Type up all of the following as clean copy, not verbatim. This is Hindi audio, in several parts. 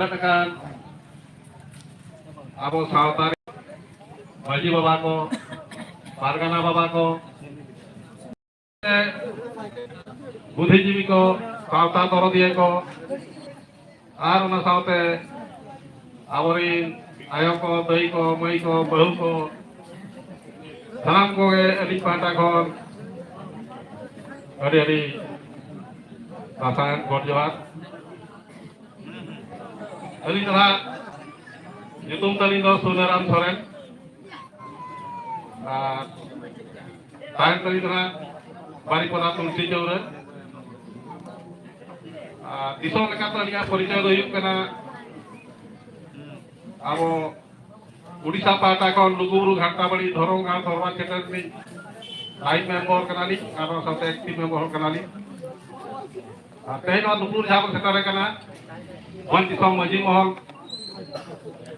katakan abo sawtari maji baba ko pargana baba ko बुद्धिजीवी को सावता दरदिया को और ना सावते आवरीन आयो को दही को मई को बहू को सलाम को अली पाटा को अड़ी रासायन गोट जवाब अली तरह युतुम तलिन दो सुनाराम सोरेन तायन तलिन तरह बारिपदा तुलसी जौरे दिसों लेकिन परिचय होना अब उड़ीसा पाटा को लुगुबुरु घाटाबाड़ी धोरों गाँव धरवा क्षेत्र में लाइव मेम्बर कनाली और साथ एक्टिव मेम्बर कनाली तेहन लुगुबुरु जहाँ सेटारे कना वन दिसों मजी महल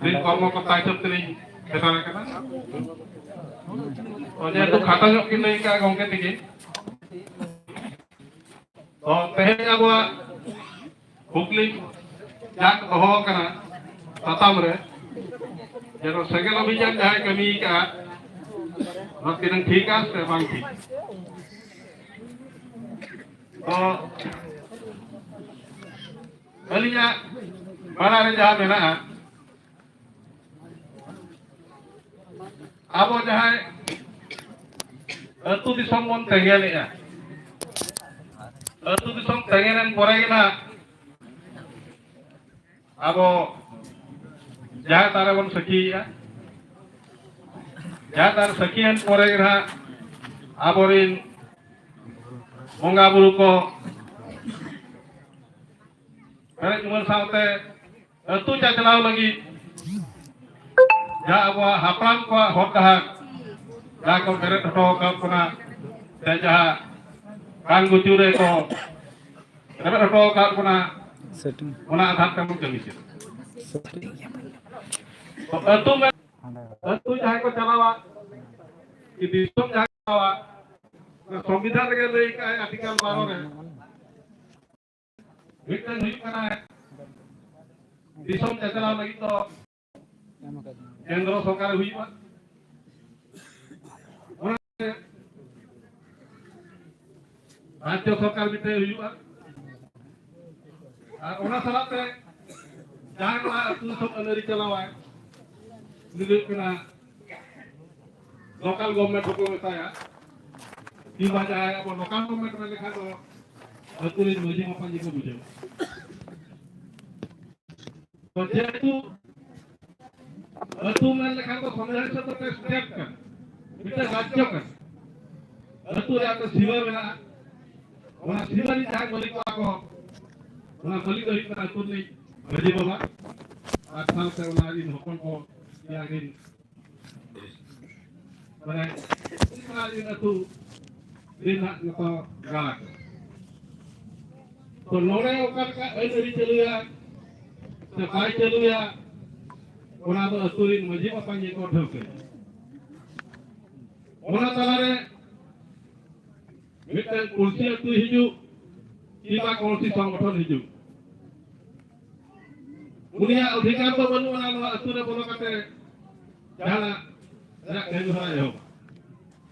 दिन कर्मकर्ता हिसाब से सेटारे कना और जेहेतु खाता जो कि नहीं का गंगे दिखे तो तेहन अब हुकली जाक दोहो कना ताताम रे जेरो सेगेल अभियान जहाँ कमी का नतीन ठीक है बांग ठीक तो अलिया बड़ा रे जहाँ में ना अब जहाँ अतु दिसम मन तेंगे ले अतु दिसम तेंगे नन परेगे ना अब जहाँ तारा बन सकी जहाँ तार सखियन परेगे ना आबोरिन मंगा बुरु को अरे जुमन सावते अतु चाचलाव लगी जहाँ अब हापराम को होता है जहाँ को करे ठटो कब कोना जहाँ कान गुचुरे को करे ठटो कब कोना कोना आधार कम कमी से अतु में अतु जहाँ को चलावा कि दिसों जहाँ चलावा संविधान के लिए का आर्टिकल 12 है विक्टर नहीं करना है दिसों चलावा लगी तो केंद्र सरकार हुई बात राज्य सरकार भी तय हुई बात और उन्हें सलाते जहाँ ना तू सब अंदर चलावा है निगम ना लोकल गवर्नमेंट को बताया कि बाजा है अब लोकल गवर्नमेंट में लिखा तो अतुलित मुझे अपन जी को बुझे तो जेतु अतु में लिखा तो संविधान से तो स्टेट कर बिना राज्य कर अतु या तो सिवर में ना वहाँ सिवर ही जहाँ मलिक को वहाँ मलिक ही कर अतु नहीं मुझे बोला आत्मा से वहाँ इन हुक्म को या इन बने इतना इन अतु दिन तो गाला तो लोड़े ओकर का ऐसे चलुया सफाई चलुया उन्हें तो अतुरिन मजी अपन ये को ठोके उन्हें तलारे मित्र कुर्सी अतु हिजू किबा कौन सी संगठन हिजू उन्हें अधिकार तो बनु ना अतुरे बोलो कते जहां ना केंद्र है हो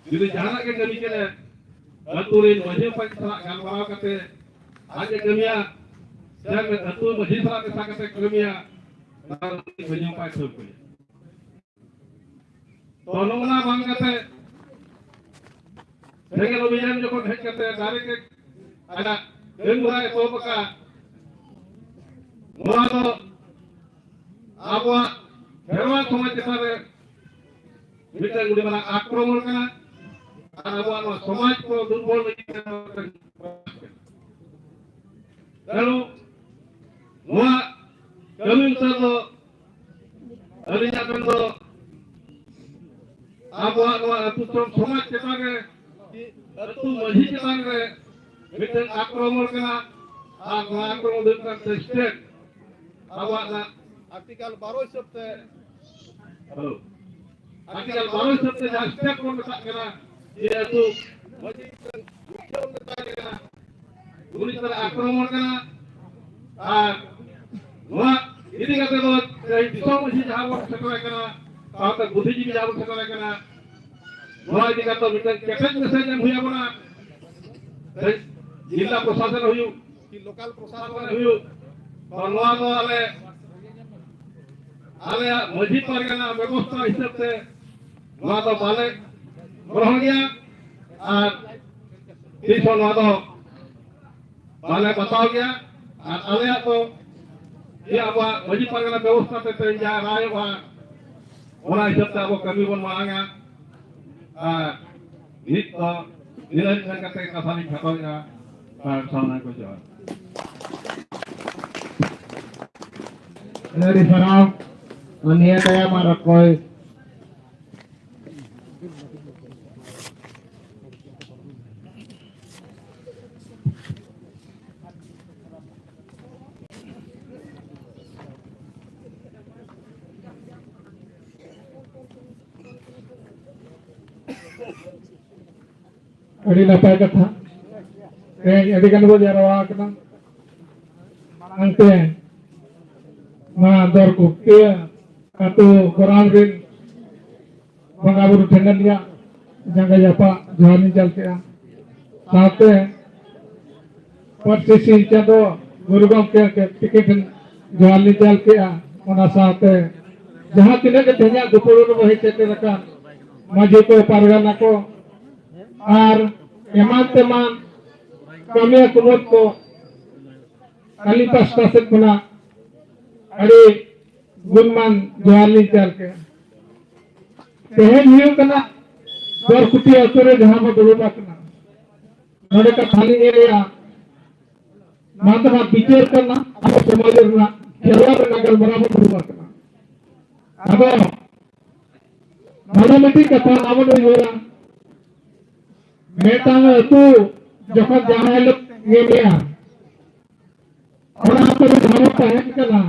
यदि जहां के कमी के अतुरिन मजी अपन गाल बाव कते आज कमिया जब अतु मजी सला के साकते कमिया मजी पाए छोड़ पे तो लोना मांग कते सेगल अभियान जो को हेड करते डायरेक्ट आदा केंद्र है तो बका मोरा तो आबो हेरवा समाज के मित्र गुडी बना आक्रमण करना और आबो समाज को दुर्बल नहीं हेलो मोरा कमिंग तो अरिया बंदो आबो अतु समाज के अतु मजी के मित्र आक्रमण करना आक्रमण करना स्टेट आबो आर्टिकल 12 सबसे हेलो आर्टिकल 12 सबसे जहाँ स्टेट को बता करना ये तो मजी मुख्य बता करना पूरी तरह आक्रमण करना वहाँ इदी करते तो दिसोम मसी जहां बन सेटल करना साथ बुद्धिजीवी जहां बन सेटल करना नोआ इदी करते मिटन कैसेज मैसेज एम हुया बना जिला प्रशासन हुयु कि लोकल प्रशासन हुयु तो नोआ तो आले मजी पारगना व्यवस्था हिसाब से नोआ तो बाले ग्रहण गया और तीसो नोआ तो बाले बताओ गया और आले तो ये अब मजी पारगना व्यवस्था पे तो जा राय वहाँ ओना हिसाब से अब कमी बन मांगा नित तो निरंजन करते कथा नहीं खत्म या सामना को जाओ dari sarang mania kaya marakoy Adi napai katha adi kan bo jarawa kana angte ma dor ko ke atu Quran bin bangaburu thengan dia jaga japa jani jalke saate persisi chado guru gomke ke tiket jani jalke ona saate jahan tine ke thenya dupuru bohi chete raka maji ko pargana ko আর এমান তেমান কমিয়া কুমত को खाली पास्ता से खुना अरे गुणमान जोहाली चल के तेहन हियो कना दर कुटी अतरे जहां में दुबा कना नोडे का खाली एरिया मातमा बिचेर करना अब समाज रना खेला नगर बराबर दुबा कना अब मानमिति कथा नामन होरा मेटांग itu जखन जहां लोग ये लिया और आप तो धारो पहन कना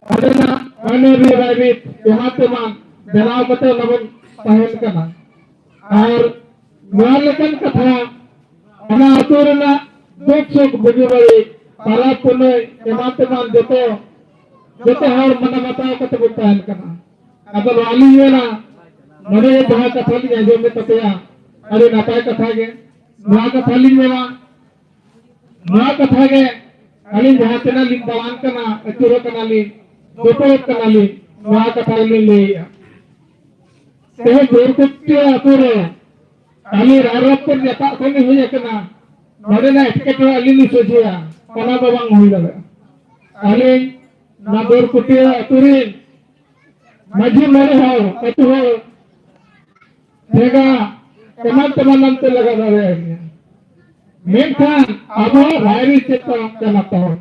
अदना अने भी राइट यहां पे मान बनाव कते लबन पहन कना और नालकन कथा अना अतुरना दुख सुख बुजुर्ग पाला पुने यहां पे मान देते हर मन बताओ कते पहन कना अब वाली ये ना मरे जहां कथा लिया जो में तपया अरे नापाय कथा गे नवा कथा लिंग मेवा नवा कथा गे अली जहां तेना लिंग दलान कना अचुरो कना लिंग दोटो कना लिंग नवा कथा लिंग लेया ते जोरकुट्टी अतुरे अली रारप पर जता कोनी होय कना नोडे ना एटकेटो अली नि सोजिया कना दो बांग होई दाले अली ना जोरकुट्टी अतुरे मजी मेरे हो अतु हो तेगा teman-teman te laga dare menkan abo rairi cetta kana taw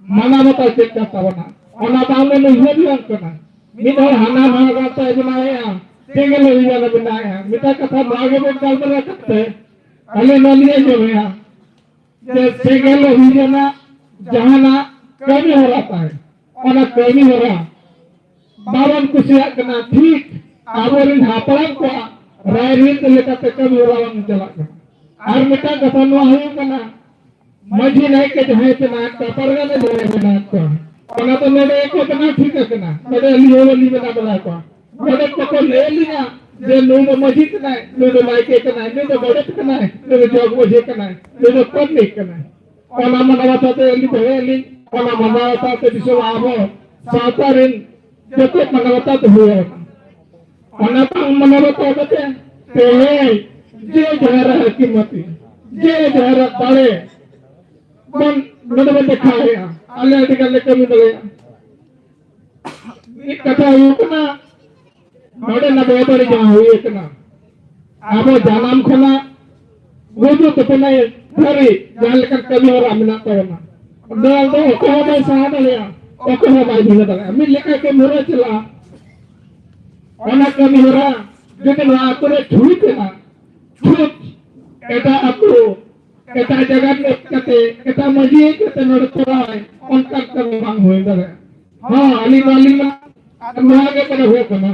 manamata cetta tawna ona taune no hiyan kana midhar hana bhaga ta banaya tegele hiyan banaya mita katha lage bo kalpana katte ale naliye jo ya je tegele hiyan jahana kami ho rata hai ona kami ho raha baban kusiya kana ठीक aborin haparan ko रायरीत लेकर कभी उड़ावन चला और मिटा कथा नो हुई कना मजी नहीं के जहां पे नाक का परगा ने जोए नाक को ओना तो नडे को तना ठीक कना नडे लियो ली बना बना को नडे को ले लिया जे नो मजी कना नो लाइके कना नो बड़े कना नो जोग वजे कना नो कोन नहीं कना ओना मनवाता ते ली भए ली ओना मनवाता ते दिसो आबो सातारिन जते मनवाता तो हुए अनापंग मनवता बते तेले जे जहरा हकीमती जे जहरा ताले मन नडबे दिखाया अल्लाह दिगले कमी दले एक कथा युकना नडे न बेबरी जा हुई कना आबो जानम खना वजो तपने धरी जान लेकर कमी और अमना तवना दल दो को बाय साहा दले ओ को बाय दिले दले मी लेका के मोरा चला ona kami hora jadi na akure thuri kena thut eta aku eta jagat kate eta maji kate nodkorai onka kan bang hoy dare ha ali ma ke kana ho kana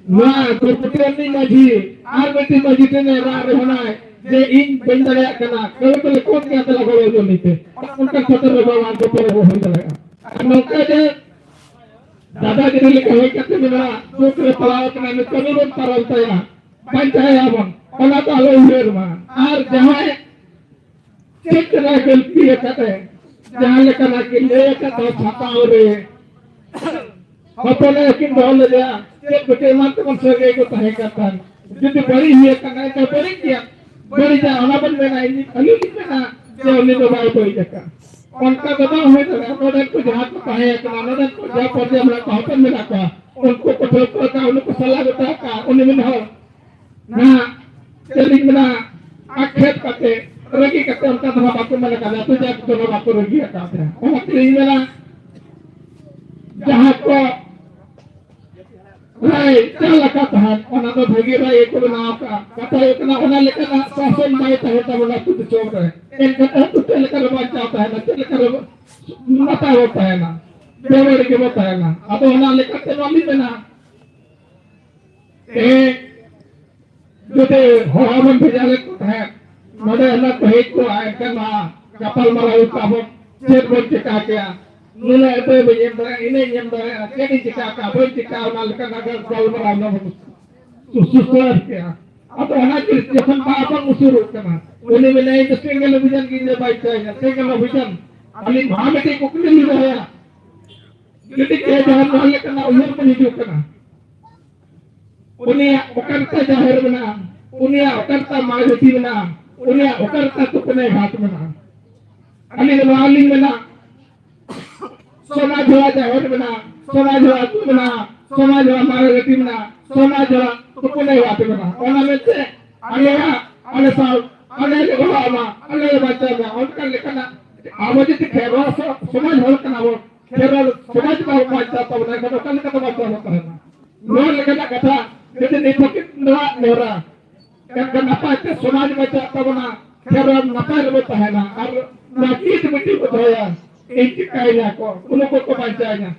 na kurputri maji ar beti maji tene ra rehna je in bendare kana kale kon ke atla golo jo nite onka khotar bhawan ko pore ho dare nokka je दादा jadi lekah kata mina tu kena pelawak kena ni kami pun paral saya bancaya abang orang tu alu hilir mah ar jangan cek kena gelpi kata jangan lekah nak le kata छाता और apa lekin dahulu dia cek betul mantap sebagai itu tahe kata jadi beri hilir kena itu beri dia beri jangan orang pun bena ini alu kena jauh ni tu baik boleh jaga उनका दबाव है तो नोडल को जहाँ को कहे कि नोडल को जहाँ पर जब लोग कहाँ पर मिला का उनको कठोर का उनको सलाह देता का उन्हें में हो ना चलिए मिला आखेट करते रगी करते उनका दबाव बापू में लगा जाते जब तो लोग बापू रगी करते हैं और चलिए मिला जहाँ को राय चल लगा था उन्हें तो भगी राय एक बनाओ का कथा इतना उन्हें लेकर ना शासन में तो होता बोला कुछ चोर है इनका तो चल कर बात जाता है ना चल कर मता होता है ना बेवड़ के होता है ना अब उन्हें लेकर तो वाली में ना जो ते हवामान भेजाले को है मरे ना कहीं को आए करना कपल मराई का हो चेक बोल चिका क्या nila ito benyembra ini nyembra jadi jika kabel jika nalkan agar kau merana susah ya atau anak jangan apa usur kena ini menai itu single vision gini baik saja single vision ali mahamati kukli ni ya jadi kita jangan nalkan uyar menuju kena unia okarta jahir menang unia okarta majuti menang unia okarta tukne ghat menang ali nalin menang समाज हुआ जाहिर बना समाज हुआ तू बना समाज हुआ हमारे गति बना समाज हुआ तो पुणे हुआ तू बना और हमें से अलेगा अले साल अले लेगा आमा अले बच्चा में और कर लेकर आवाज़ से खेरा समाज हल करना वो खेरा समाज का बच्चा तो बना कर कल का बच्चा होता है लोग लेकर कथा जैसे नहीं तो कितना मेरा कर नपा के समाज बच्चा तो बना खेरा नपा लेता है ना और नाकीत मिट्टी बताया एक कायदा को उनको को बचाया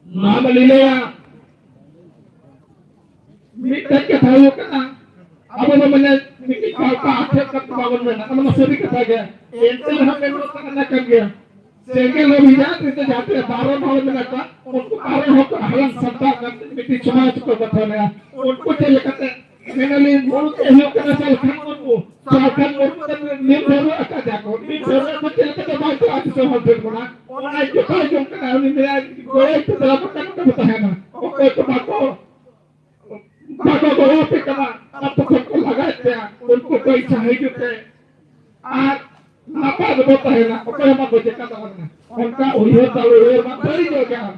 नाम ले लिया मित्र के भाइयों का अब वो मैंने मिट्टी का आखिर तक बावन में ना हम सभी कथा गया इनसे हमें लोग करना कर गया सेंगे लोग ही जाते हैं 12 भाव में लगता उनको 12 होकर हलन सत्ता मिट्टी समाज को बताया उनको चले करते मैंने लिए बोल के लोग करना चल खान को साधन और निर्भर अका जाको निर्भर को चले के बात आज से हो फिर बना और आज जो का जो का नहीं मेरा गोए तो दला पकड़ के बताया ना और कोई तो बाको गोए पे कमा अब तो को लगाते हैं उनको कोई चाहिए जो के आज नापा होता है ना और हम को चेक करता है उनका उहियो चालू है बड़ी जो क्या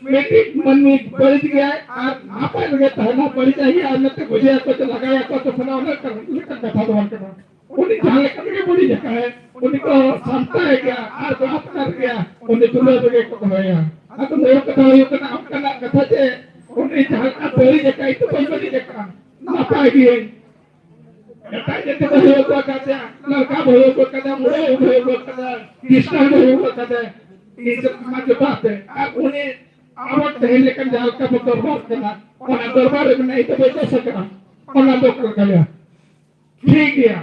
मेरी मन में बढ़ गया और नापा लगता है ना बढ़ चाहिए और तो मुझे तो लगाया तो सुना ना कर लेकर कथा दो करना उन्हें जान लेकर के बड़ी जगह है उनको संस्था है क्या और बात कर गया उन्हें दूल्हे बगे को होया अब मेरे कथा यो करना आपका कथा से उन्हें जान का बड़ी जगह तो बड़ी जगह नापा गई ऐसा जैसे भयो को कहते हैं लड़का भयो को कहते हैं मुझे भयो को कहते हैं कृष्ण भयो को कहते हैं ये सब समाज बात है अब उन्हें आवत है लेकिन जाल का दरबार करना और दरबार में नहीं तो बेच सकना और ना तो कर गया ठीक है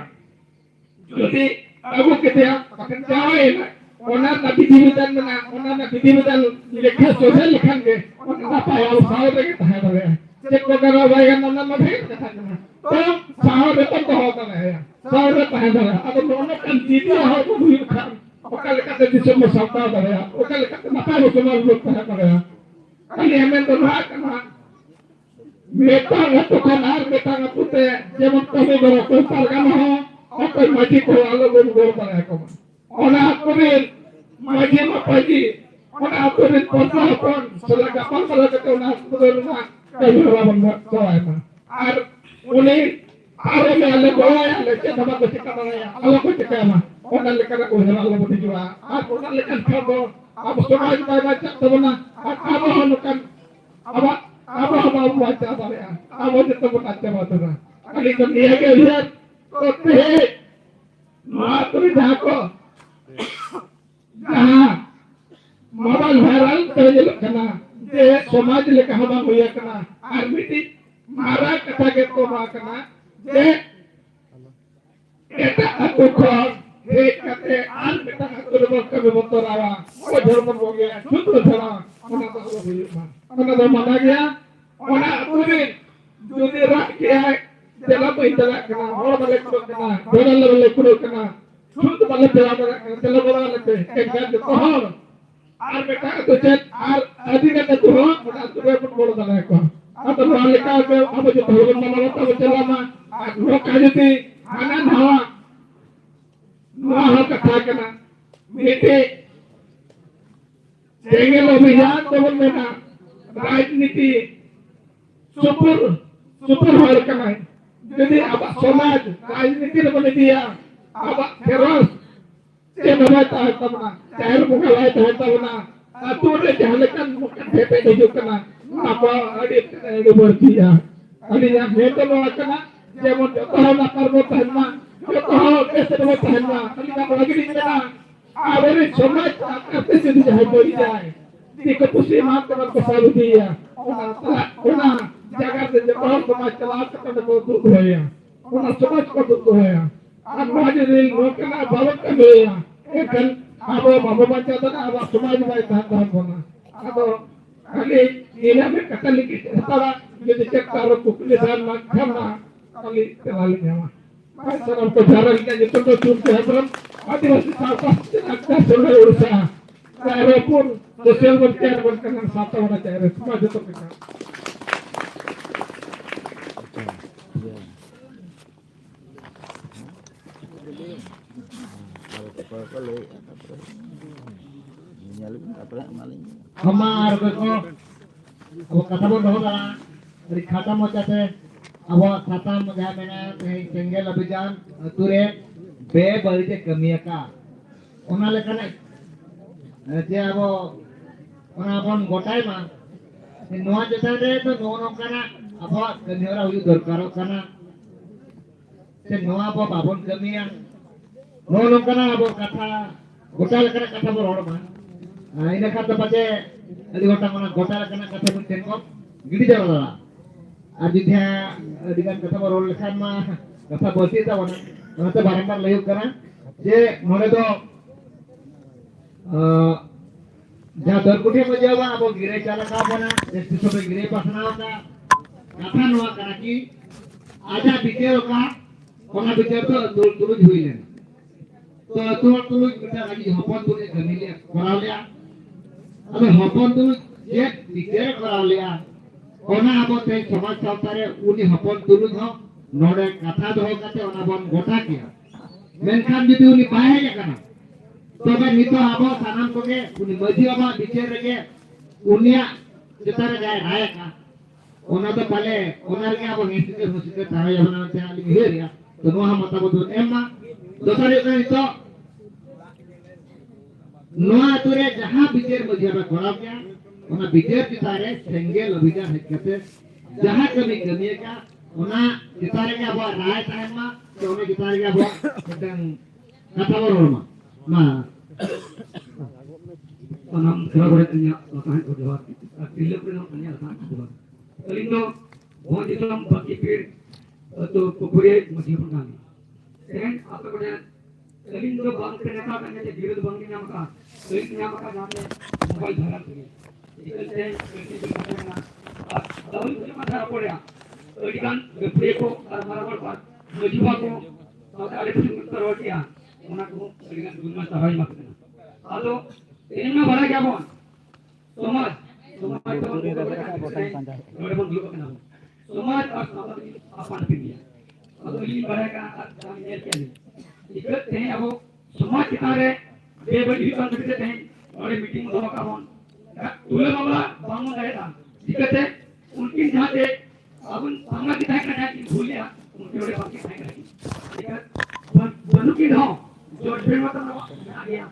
यदि अगु कहते हैं पकड़ जाए ना और ना विधि विधान में ना और ना विधि विधान लिखे सोचे लिखेंगे और ना पाया वो सारे के है बोले चेक को करो भाई का नाम में भी कथा करना तो सारे तो होता है सारे है बोले अब दोनों का जीती है वो भी खान और कल का दिशा में सबका है और कल का मता को समाज लोग है बोले कल हमें तो ना करना मेटा तो खानार मेटा का पुते जब कभी बरो कोई परगना हो और कोई मजी को अलग गोल बनाए को और आपको भी मजी में पजी और आपको भी पता कौन सला का पर सला के ना ना कहीं बंदा तो है ना और उन्हें आरे में अलग गोया अलग के धमा को चिका बनाया अलग को चिका ना और ना लेकर को है अलग को जुआ आप ना लेकर खबो अब समाज का बच्चा तो ना अब हम kan apa हम बच्चा बारे अब वो तो बच्चा बात ना अली तो ये के लिए तो ते मातृ जाको जहां मोबाइल वायरल तेज लखना जे समाज ले कहा बा होया कना आरबीटी मारा कथा के को बा कना जे एटा को खो हे कते आर बेटा को बक के बतरावा ओ धर्म हो गया शुद्ध धर्म ona to huyu ma ona do mana gaya ona aturin jodi rak kiai tela bai tela kana hor bale kudo kana donal bale kudo kana chut bale tela tela bola lete ekgan to hor ar beta to chet ar adina to ho ona tube pun bola dala ko atau malika ke abo jo thoron mana to chelama ro kajati hanan hawa nuah ho katha kana mete Jenggel अभियान तो बोल में ना राजनीति सुपर हर कमाई jadi अब समाज राजनीति ने बोले दिया अब फेरोस ये नवा ताह तमना चाहे मुखा लाए ताह तमना अतु ने जहलकन मुखा भेपे हिजुक कना apa अड़ी बरतिया अड़ी या भेटो कना जेमन जतो ना करबो तहना जतो केसे दो तहना अड़ी ना लगी ना आवेरे समाज करते যদি যাই বই যায় ঠিক খুশি মাত করার কথা দিয়া ওনা জায়গাতে যে বড় সমাজ চালাতে করতে দুঃখ হইয়া ওনা সমাজ কত দুঃখ হইয়া আর মহাজের লোকনা বালক হইয়া এখন আবো বাবা বাচ্চা তো আবো সমাজ ভাই ধান ধান বনা আবো খালি নিলামে কাটালি কি তারা যদি চেক করো কুকুলি ধান না খানা খালি তেলালি নেওয়া Masalah perjalanan kita itu tentu sebelum आदिवासी साहब सुनने उड़सा चाहे pun sosial berkaitan dengan satu orang चाहे semua itu kita हमार को अब कथा बोल रहा था dari kata mau cate awak kata mau mana Jenggel अभियान तुरे बे बलते कमिया का ओना लेकन जे अब ओना अपन गोटाय मा नोआ जता रे तो नो कना अब कमिया हुई दरकार कना से नोआ अब बाबन कमिया नो कना अब कथा गोटा लेकन कथा बर रोड मा इन खाता बचे अदि गोटा मना गोटा लेकन कथा बन तेन को गिडी जाला आज दिया दिगान कथा बर रोड लेखान मा कथा बसी ता वना nanti barangkali layu karena je mulai do jadwal kudia menjawab apa gira cara kau mana jadi sampai gira pasang apa kata nuah karena ki ada bicara ka kona bicara tu dulu juilen tu kita lagi hopon tu ni kamilia korang lihat abe hopon tu je bicara korang lihat kona apa teh समाज सावतारे uni hopon tu ho नोडे कथा दो कते ओना बन गोटा किया मेनखान जदि उनी बाहे जाकना तबे नितो आबो सानाम कोगे उनी मजी बाबा बिचार रेगे उनिया जेतार जाय रायका ओना तो पाले ओना रे आबो हिसिके तारे जबना ते आली हेरिया तो नोहा मता बदु एमा दोसरे को नितो नोआ तुरे जहां बिचार मजी बाबा कोरा गया ओना बिचार चितारे सेंगेल अभियान हेकते जहां कमी कमिएका ओना kita lagi apa rakyat sama kalau kita lagi apa sedang kata orang mah tanam kerabatnya lakukan berjawab pilih pun hanya lakukan berjawab kalindo mohon Islam bagi pir atau pukure masih pernah dan apa punya kalindo bang ternyata kan jadi diri bangnya maka kalinya maka namanya mobile jalan ini ikan tahun ini masa apa ya Ikan berpeko marah-marah pak, berjuang ko, kalau ada pusing terwakil, orang ko dengan guna sahaya maksudnya. Atau ini mah barang apa? Somad itu orang pun juga kenal. Somad apa nanti? Atau ini barang kami lihat ni. Ikat ni aku somad kita re, bebas hidup kita ni, orang meeting sama kawan. Dulu malah bangun dari dah. Ikat ni, mungkin jahat अपन सामना दिखाई करना है कि भूलिया उनके बड़े बाकी दिखाई करेंगे ठीक है बनु की ढो जो फिर मतलब आ गया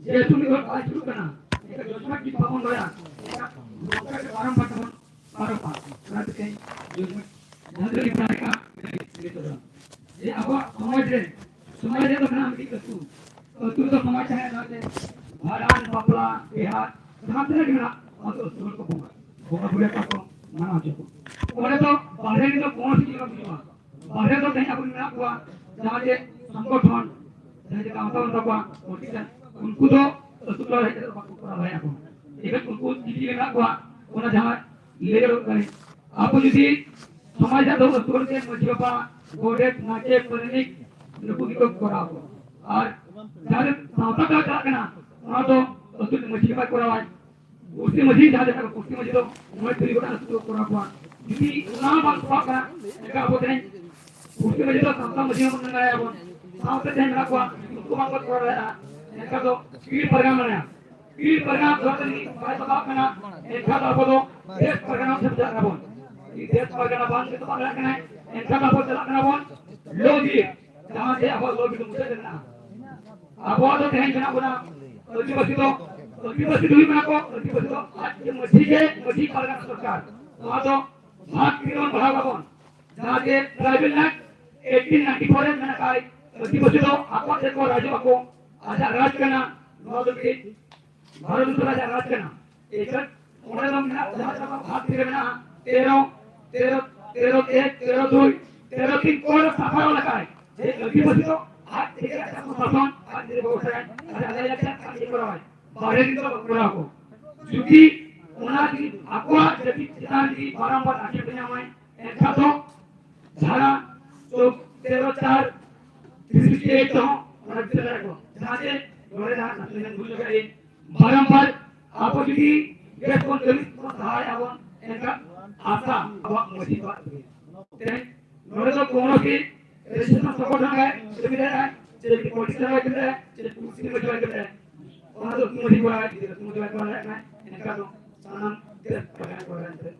ये तुमने घर आज शुरू करना एक जोशमा की पावन होया एक लोका के पारंपरिक रात के जोशमा नजर इब्राहिम का ये अब समाज रे तो नाम की तू तो समाज है ना से भारान बापला बिहार जहां तक ना और तो को बोगा बुले का को मना जो ओरे तो बाहर तो कौन सी जगह बुझवा बाहर तो कहीं अपन ना हुआ जहां जे संगठन जहां जे काम होता हुआ उनको तो सुतला है तो पकड़ा है आपको इधर उनको जीती में को ओना जहां ले लो करे आप जुदी समाज दो तोड़ के मजी बाबा गोडेट नाचे परनिक नुकु की को कराओ और जारे सावता का करना ओना तो उसके मजी बाबा करावा उसके मजी जारे का उसके मजी तो मैं तेरी को तो करावा जुदी ओना बात का का बोलते हैं उसके मजी तो सावता मजी में बनाया है वो सावता ध्यान रखवा उसको मांगो कराया इनका तो पीर परगाम बनाया पीर परगाम धरती बात करना इनका तो देश परगाम से जा रहा है देश परगाम बांध के तो बांध रखना है इनका तो चला करना बोल लोगी जहां से अब लोगी तो मुझे देना अब वो तो ध्यान देना बोला तो बस भी बना को तो आज के मछली परगाम सरकार वहां तो भाग किलोन बढ़ावा बोल जहां से ट्राइबल एक्ट 1894 में नकाई तो आपको देखो राज्य को आजा राज करना नौ के भारत में राजा राज करना एक उन्हें हम जहां तक भाग फिरे ना 13 2 13 3 कोड सफा वाला का है ये लगी बसी तो आज ठीक है हम परफॉर्म आज मेरे बहुत है आजा इलेक्शन का ये करो है बाहर दिन तो करो को क्योंकि उन्हें की आपको जब किसान की बारंबार आके बिना में ऐसा तो धारा तो 13 4 38 तो राज्य को जाते गोरे ना नसलेन भूल गए बारंबार आप यदि ये कौन कभी तो धाय अब इनका आशा अब मजी बात है गोरे तो कोनो की रेजिस्ट्रेशन सपोर्ट है सुविधा है चलिए पॉलिटिक्स है किधर है चलिए कुर्सी में बैठ किधर है और तो मजी बोला है किधर तुम जो बोला है इनका तो सलाम किधर पकड़ को रहे हैं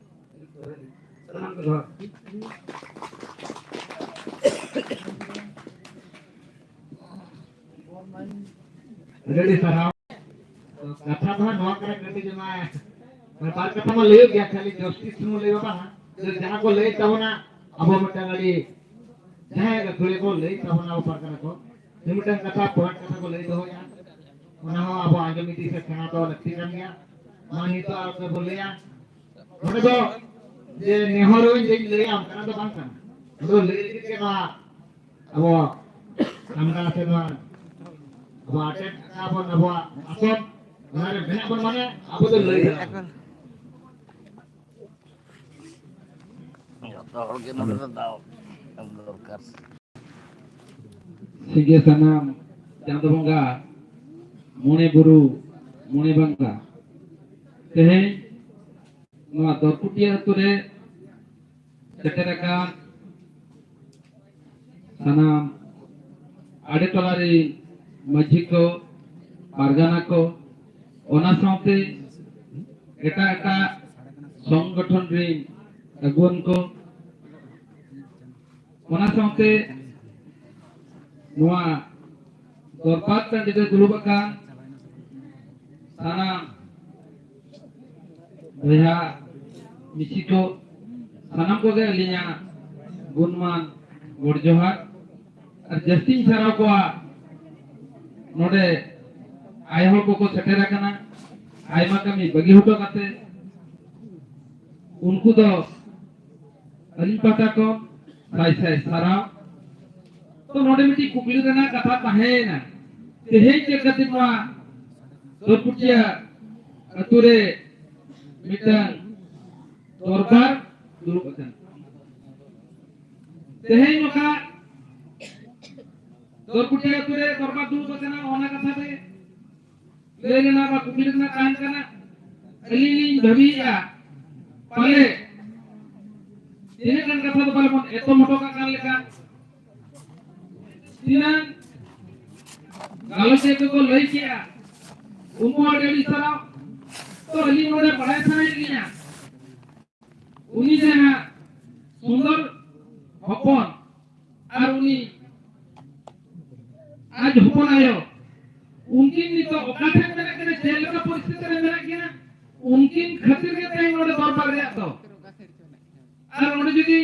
सलाम करो रेडी सर कथा तो नवा करे गति जमा है पर बार कथा में ले गया खाली जस्टिस नु ले बाबा जो जहां को ले तबना अब मटा गड़ी जहां का थोड़े को ले तबना ऊपर करे को निमटन कथा पॉइंट कथा को ले दो या उना हो अब आगे मिटी से खाना तो लगती कर गया मानी तो आप बोले या बोले तो जे नेहरू जे ले हम करना तो बात करना तो ले के ना अब हमरा से ना वाटे apa nawa asop ngare banyak bermana apa tu lagi sige sanam chando bonga mone buru mone bangka tehe noa dorputia atore seteraka sanam ade tolari मझी को पारगाना को ओना साथे एटा एटा संगठन रे अगुन को ओना साथे नोआ दरबार ता जेते दुलुबका साना भैया मिसी को सानम को गे लिया गुणमान गोरजोहार और जस्टिन सराव को नोडे आय हो को सेटेरा कना आयमा कमी बगी होटो काते उनको तो अली पाटा को साई साई सारा तो नोडे मिटी कुकली देना कथा ताहे ना तेहे के गति मा दोपुटिया अतुरे मिटन दरबार दुरुपतन तेहे नोका दोपुटिया तुरे दरबार दूर बचना होना कथा पे ले लेना बा कुबिर ना कान करना अलीली भविया पले तिने kan कथा तो पले मन एतो मोटो का कान लेका तिना गालो से को लई किया उनको डेली सरा तो अली मोरे पढ़ाई थाने किया उनी जहां सुंदर हपन और उनी आज हुपन आयो उनकी नितो ओकाठे मेरे के जेल का परिस्थिति रे मेरा किना उनकी खातिर के टाइम ओडे दरबार रे तो और ओडे जदी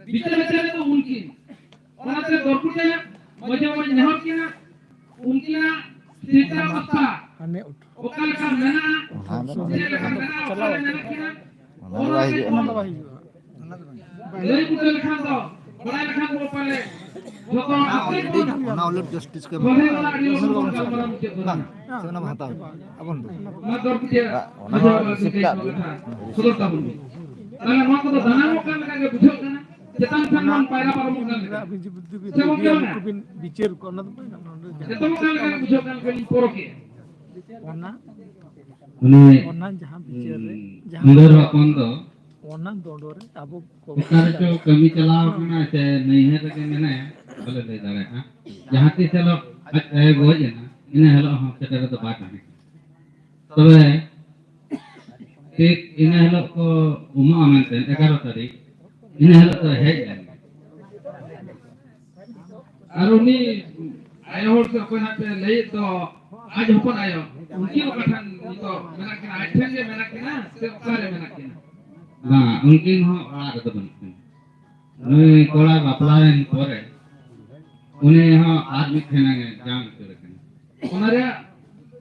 बिचारे चले तो उनकी ओनाते दरपुटे मजे मजे नेहर किना उनकी ना सीता अवस्था ओकाल का मेना जेल का मेना ओकाल मेना किना ओना ले पुटे लखान दो बड़ा लखान को पाले joto ᱚᱱᱟ ᱚᱞᱨᱮᱰᱤ ᱡᱟᱥᱴᱤᱥ ᱠᱚ ᱵᱚᱞᱮ ᱚᱱᱟ ᱟᱹᱰᱤ ᱞᱚᱜᱚᱱ ᱜᱟᱞᱢᱟᱨᱟᱣ ᱢᱩᱪᱟᱹᱫ ᱫᱚ ᱵᱟᱝ ᱥᱮᱱᱟ ᱦᱟᱛᱟᱣ ᱟᱵᱚᱱ ᱫᱚ ᱚᱱᱟ ᱫᱚᱨ ᱯᱩᱡᱟᱹ ᱢᱟᱡᱷᱮ ᱵᱟᱵᱟ ᱥᱚᱫᱚᱨ ᱛᱟᱵᱚᱱ ᱵᱤᱱ ᱛᱟᱦᱞᱮ ᱱᱚᱣᱟ ᱠᱚᱫᱚ ᱫᱟᱱᱟᱝᱚᱜ ᱠᱟᱱ ᱞᱮᱠᱟ ᱜᱮ ᱵᱩᱡᱷᱟᱹᱜ ᱠᱟᱱᱟ ᱪᱮᱛᱟᱱ ᱥᱮᱱ ᱵᱚᱱ ᱯᱟᱭᱨᱟ ᱯᱟᱨᱚᱢᱚᱜ ᱠᱟᱱ ᱞᱮᱠᱟ ᱥᱮ ᱜᱚᱝᱠᱮ ᱚᱱᱟ ᱵᱤᱪᱟᱹᱨ ᱠᱚ ᱚᱱᱟ ᱫᱚ ᱡᱚᱛᱚ ᱠᱟᱱ ᱞᱮᱠᱟ ᱜᱮ ᱵᱩᱡᱷᱟᱹᱜ ᱠᱟᱱ ᱞᱮᱠᱟ ᱞᱤᱧ ᱯᱚᱨᱚᱠᱮᱜᱼᱟ ᱚᱱᱟ ᱩᱱᱤ ᱚᱱᱟ ᱡᱟᱦᱟᱸ ᱵᱤᱪᱟᱹᱨ ᱨᱮ ᱢᱩᱰᱟᱹᱨ ᱦᱚᱯᱚᱱ ᱫᱚ ᱚᱱᱟ ᱫᱚᱰᱚ ᱨᱮ ᱟᱵᱚ ᱚᱠᱟᱨᱮᱪᱚ ᱠᱟᱹᱢᱤ ᱪᱟᱞᱟᱣ ᱠᱟᱱᱟ ᱥᱮ ᱱᱟᱹᱭᱦᱟᱹᱨ ᱨᱮᱜᱮ ᱢᱮᱱᱟᱭᱟ ᱵᱟᱞᱮ ᱞᱟᱹᱭ ᱫᱟᱲᱮᱭᱟᱜᱼᱟ ᱡᱟᱦᱟᱸ ᱛᱤᱥ ᱦᱤᱞᱳᱜ ᱟᱡ ᱜᱚᱡ ᱮᱱᱟ ᱤᱱᱟᱹ ᱦᱤᱞᱳᱜ ᱦᱚᱸ ᱥᱮᱴᱮᱨ ᱨᱮᱫᱚ ᱵᱟᱭ ᱛᱟᱦᱮᱸ ᱠᱟᱱᱟ ᱛᱚᱵᱮ ᱴᱷᱤᱠ ᱤᱱᱟᱹ ᱦᱤᱞᱳᱜ ᱠᱚ ᱩᱢᱩᱜᱼᱟ ᱢᱮᱱᱛᱮ 11 ᱛᱟᱹᱨᱤᱠᱷ ᱤᱱᱟᱹ ᱦᱤᱞᱳᱜ ᱫᱚ ᱦᱮᱡ ᱞᱮᱱ ᱟᱨ ᱩᱱᱤ ᱟᱭᱳ ᱦᱚᱲ ᱥᱮ ᱚᱠᱚᱭ ᱦᱟᱸᱜ ᱯᱮ ᱞᱟᱹᱭᱮᱫ ᱫᱚ ᱟᱡ ᱦᱚᱯᱚᱱ ᱟᱭᱳ ᱩᱱᱠᱤᱱ ᱚᱠᱟ ᱴᱷᱮᱱ ᱱᱤᱛᱚᱜ ᱢᱮᱱᱟᱜ ᱠᱤᱱᱟ ᱟᱡ ᱴᱷᱮᱱ ᱜᱮ ᱢᱮᱱᱟᱜ ᱠᱤᱱᱟ ᱥᱮ ᱚᱠᱟᱨᱮ ᱢᱮᱱᱟᱜ ᱠᱤᱱᱟ ᱵᱟᱝ ᱩᱱᱠᱤᱱ ᱦᱚᱸ ᱚᱲᱟᱜ ᱨᱮᱫᱚ ᱵᱟᱹᱱᱩᱜ ᱠᱤᱱᱟ ᱱᱩᱭ ᱠᱚᱲᱟ ᱵᱟᱯᱞᱟᱭᱮᱱ ᱯᱚᱨᱮ ᱩᱱᱤ ᱦᱚᱸ ᱟᱨ ᱢᱤᱫ ᱴᱷᱮᱱ ᱡᱟᱶᱟᱭ ᱩᱛᱟᱹᱨ ᱟᱠᱟᱱᱟ ᱚᱱᱟ ᱨᱮᱭᱟᱜ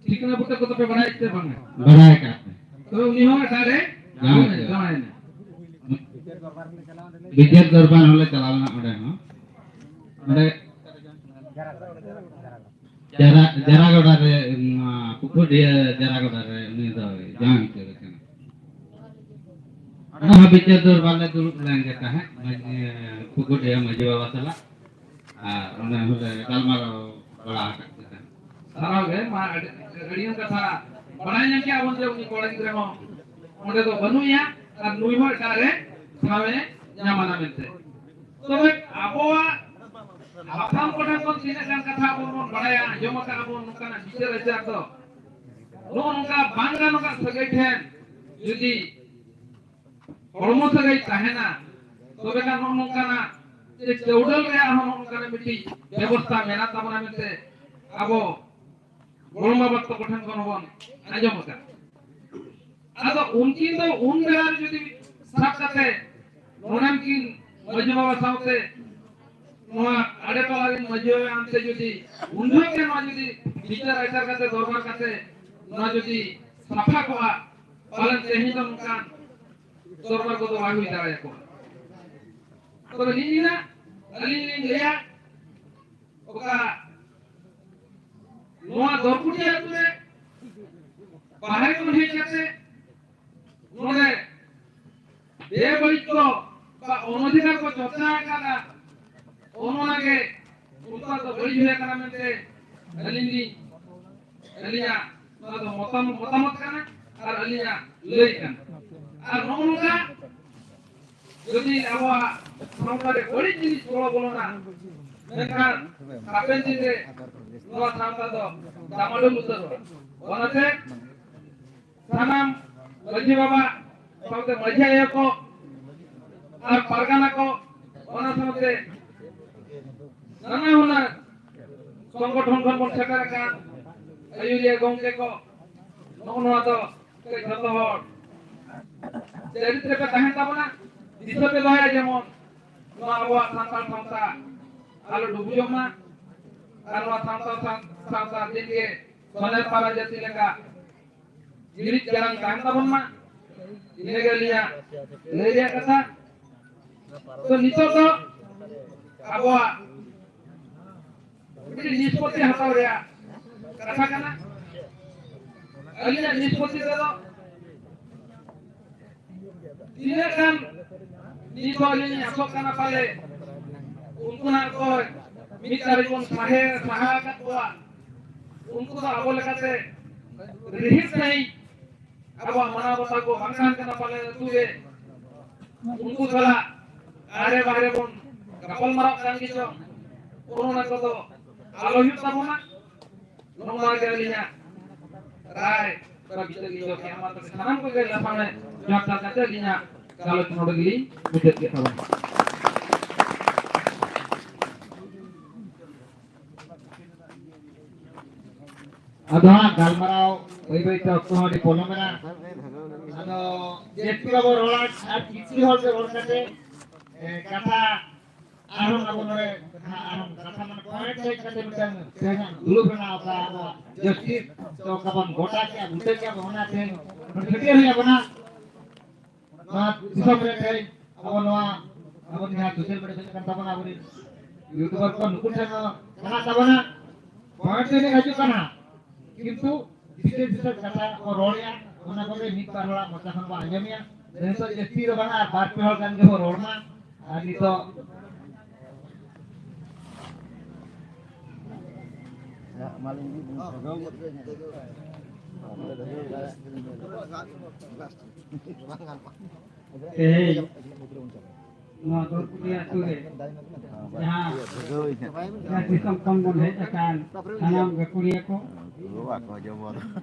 ᱴᱷᱤᱠᱟᱹᱱᱟ ᱵᱩᱴᱟᱹ ᱠᱚᱫᱚ ᱯᱮ ᱵᱟᱲᱟᱭ ᱪᱮ ᱵᱟᱝ ᱵᱟᱲᱟᱭ ᱠᱟᱜ ᱛᱚᱵᱮ ᱩᱱᱤ ᱦᱚᱸ ᱮᱴᱟᱜ ᱨᱮ ᱡᱟᱶᱟᱭᱮᱱᱟ ᱵᱤᱪᱟᱹᱨ ᱫᱚᱨᱵᱟᱨ ᱦᱚᱸᱞᱮ ᱪᱟᱞᱟᱣ ᱞᱮᱱᱟ ᱚᱸᱰᱮ ᱦᱚᱸ ᱚᱸᱰᱮ ᱡᱟᱨᱟᱜᱚᱰᱟ ᱨᱮ ᱯᱩᱠᱩᱨᱰᱤᱭᱟᱹ ᱡᱟᱨᱟᱜᱚᱰᱟ ᱨᱮ ᱩᱱᱤ ᱫᱚ ᱡᱟᱶᱟᱭ ᱩᱛᱟᱹᱨ ᱟᱠᱟᱱᱟ ᱚᱱᱟ ᱦᱚᱸ ᱵᱤᱪᱟᱹᱨ ᱫᱚᱨᱵᱟᱨ ᱞᱮ ᱫᱩᱲᱩᱵ ᱞᱮᱱ ᱜᱮ ᱛᱟᱦᱮᱸᱫ ᱯᱩᱠᱩᱨᱰᱤᱭᱟᱹ ᱢᱟᱹᱡᱷᱤ ᱵᱟᱵᱟ ᱥᱟᱞᱟᱜ ᱟᱨ ᱚᱸᱰᱮ ᱦᱚᱸᱞᱮ ᱜᱟᱞᱢᱟᱨᱟᱣ ᱵᱟᱲᱟ ᱟᱠᱟᱫ ᱛᱟᱦᱮᱸᱫ ᱥᱟᱨᱟᱣ ᱜᱮ ᱢᱟ ᱟᱹᱰᱤ ᱠᱟᱛᱷᱟ ᱵᱟᱲᱟᱭ ᱧᱟᱢ ᱠᱮᱜᱼᱟ ᱵᱚᱱ ᱡᱮ ᱩᱱᱤ ᱠᱚᱲᱟ ᱜᱤᱫᱽᱨᱟᱹ ᱦᱚᱸ ᱚᱸᱰᱮ ᱫᱚ ᱵᱟᱹᱱᱩᱜᱮᱭᱟ ᱟᱨ ᱱᱩᱭ ᱦᱚᱸ ᱮᱴᱟᱜ ᱨᱮ ᱴᱷᱟᱶᱮ ᱧᱟᱢᱟᱱᱟ ᱢᱮᱱᱛᱮ ᱛᱚᱵᱮ ᱟᱵᱚᱣᱟᱜ ᱦᱟᱯᱲᱟᱢ ᱠᱚᱴᱷᱮᱱ ᱠᱷᱚᱱ ᱛᱤᱱᱟᱹᱜ ᱜᱟᱱ ᱠᱟᱛᱷᱟ ᱟᱵᱚ ᱵᱚᱱ ᱵᱟᱲᱟᱭᱟ ᱟᱸᱡᱚᱢ ᱟᱠᱟᱫ ᱟᱵᱚᱱ ᱱᱚᱝᱠᱟᱱᱟᱜ ᱵᱤᱪᱟᱹᱨ ᱟᱪᱟᱨ ᱫᱚ ᱱᱚᱜᱼᱚ ᱱᱚᱝᱠᱟ ᱵᱟᱝ ᱜᱟᱱᱚᱜᱼᱟ ᱥᱟᱹᱜᱟᱹᱭ ᱴᱷᱮᱱ ᱡᱩᱫᱤ ᱦᱚᱲᱢᱚ ᱥᱟᱹᱜᱟᱹᱭ ᱛᱟᱦᱮᱱᱟ ᱛᱚᱵᱮ ᱠᱷᱟᱱ ᱱᱚᱜᱼᱚ ᱱᱚᱝᱠᱟᱱᱟᱜ ᱡᱮ ᱪᱟᱹᱣᱰᱟᱹᱞ ᱨᱮᱭᱟᱜ ᱦᱚᱸ ᱱᱚᱜᱼᱚ ᱱᱚᱝᱠᱟᱱᱟᱜ ᱢᱤᱫᱴᱤᱡ ᱵᱮᱵᱚᱥᱛᱷᱟ ᱢᱮᱱᱟᱜ ᱛᱟᱵᱚᱱᱟ ᱢᱮᱱᱛᱮ ᱟᱵᱚ ᱜᱚᱲᱚᱢ ᱵᱟᱵᱟ ᱛᱟᱠᱚ ᱴᱷᱮᱱ ᱠᱷᱚᱱ ᱵᱚᱱ ᱟᱸᱡᱚᱢ ᱟᱠᱟᱫ ᱟᱫᱚ ᱩᱱᱠᱤᱱ ᱫᱚ ᱩᱱ ᱵᱮᱲᱟ ᱡᱩᱫᱤ ᱥᱟᱵ ᱠᱟᱛᱮ ᱱᱚᱰᱮᱱ ᱠᱤᱱ ᱢᱟᱹᱡᱷᱤ ᱵᱟᱵᱟ ᱥᱟᱶᱛᱮ ᱱᱚᱣᱟ ᱟᱲᱮ ᱴᱚᱞᱟ ᱨᱮᱱ ᱢᱟᱹᱡᱷᱤ ᱵᱟᱵᱟ ᱟᱱᱛᱮ ᱡᱩᱫᱤ ᱩᱱ ᱡᱚᱦᱚᱜ ᱜᱮ ᱱᱚᱣᱟ ᱡᱩᱫᱤ ᱵᱤᱪᱟᱹᱨ ᱟᱪᱟᱨ ᱠᱟᱛᱮ ᱫᱚᱨᱵᱟᱨ ᱠᱟᱛᱮ ᱱᱚᱣᱟ ᱡᱩᱫᱤ ᱥᱟᱯᱷᱟ ᱠᱚᱜᱼᱟ ᱯᱟᱞᱮᱱ ᱛᱮᱦᱮᱧ ᱫᱚ ᱱᱚᱝᱠᱟᱱ দরবার কত ভাগ হয়ে দাঁড়ায় এখন তবে নিনি না আলিনি লিয়া ওকা নোয়া দরপুটি আছে বাহির কোন হয়ে গেছে নোনে বেবলিত বা অনধিকার কো চর্চা কানা অনুনাগে উনকা তো বড়ি হয়ে কানা মেতে আলিনি আলিয়া নোয়া তো মতামত কানা আর আলিয়া লই কানা আর নমুনা যদি আবহাওয়া সংসারে বড়ি জিনিস বড় বলো না মেনখান হাপেন দিনে নোয়া সামতা তো দামাডুল উত্তর ওনাতে সানাম মাঝি বাবা সাথে মাঝি আয়া কো আর পারগানা কো ওনা সাথে নানা হুনা সংগঠন খন সেটার কান আয়ুরিয়া গঙ্গে কো নোয়া তো যত হড় চরিত্র पे তাহেন তাবনা দিশা पे দয়া যেমন নোয়া আবহাওয়া সান্তাল সান্তা আলো ডুবুজম না আর নোয়া সান্তাল সান্তা দিনকে সোনের পারা জাতি লেখা জিরিত জারাং তাহেন তাবন মা ইনে গেলিয়া লেরিয়া কথা তো নিতক তো আবহাওয়া মিটি নিষ্পত্তি হাতাও রেয়া কথা কানা আলিয়া নিষ্পত্তি দেলো tidak kan di bawah ini asok karena pale untuk nak kau minta ribun sahabat tua untuk tak boleh kata rihit nahi apa mana bapa ko angkat karena pale tu je untuk salah ada bahaya pun kapal marak kan gitu orang nak kau tu kalau hidup tak mana normal kalinya rai bagi kita kiamat sekarang kau gaya sampai jawab kata linya kalau cuma begini mudah kita tahu. Ada galmarau bayi tak tuh di pola mana? Ada jadi kalau orang kisi hal se orang kata arung apa nore arung kata mana point saya kata macam saya dulu pernah apa jadi तो kapan gota क्या बुते क्या होना थे खेती है अपना ना सब रे अब नवा अब यहाँ दूसरे बड़े बड़े करता बना बोली यूट्यूबर को नुकु ठेन कना ताबना पॉइंट ने हजू कना किंतु विशेष विशेष कथा को रोड़िया ओना को मित बार हला मोचा खन बा आंजमिया जैसे जस्ती रो बना बात पे हल कान के हो रोड़मा आदि तो ᱱᱚᱣᱟ ᱫᱚᱨᱯᱩᱨᱤᱭᱟᱹ ᱟᱹᱛᱩ ᱨᱮ ᱡᱟᱦᱟᱸ ᱫᱤᱥᱚᱢ ᱠᱷᱚᱱ ᱵᱚᱱ ᱦᱮᱡ ᱟᱠᱟᱱ ᱥᱟᱱᱟᱢ ᱜᱟᱹᱠᱷᱩᱲᱤᱭᱟᱹ ᱠᱚ ᱟᱨ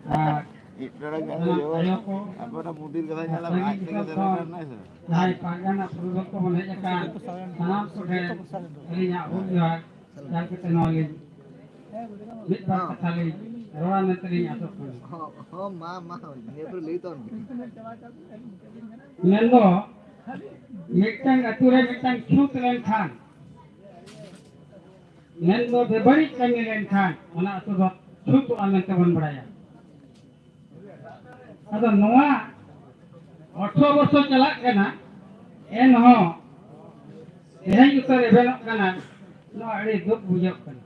ᱥᱟᱱᱟᱢ ᱟᱭᱳ ᱠᱚ ᱥᱟᱺᱜᱤᱧ ᱫᱤᱥᱚᱢ ᱠᱷᱚᱱ ᱡᱟᱦᱟᱸᱭ ᱯᱟᱨᱜᱟᱱᱟ ᱯᱩᱨᱩᱫᱷᱩᱞ ᱠᱚ ᱵᱚᱱ ᱦᱮᱡ ᱟᱠᱟᱱ ᱥᱟᱱᱟᱢ ᱠᱚᱴᱷᱮᱱ ᱟᱹᱞᱤᱧᱟᱜ ᱦᱩᱞ ᱡᱚᱦᱟᱨ ᱡᱟᱦᱟᱸ ᱠᱟᱛᱮ ᱱᱚᱣᱟ ᱞᱤᱧ ᱢᱤᱫ ᱵᱟᱨ ᱠᱟᱛᱷᱟ ᱞᱤᱧ ᱨᱚᱲᱟ ᱢᱮᱱᱛᱮ ᱞᱤᱧ ᱟᱥᱚᱜ ᱠᱟᱱᱟ ᱢᱮᱱᱫᱚ मिटन अतुरे मिटन छूट लेन खान मेन दो बेबड़ी कमी लेन खान ओना अतु दो छूट आमेते बन बड़ाया अदो नोआ 18 वर्ष चला कना एन हो एहन उतर एबेनो कना नो अड़ी दुख बुझक कना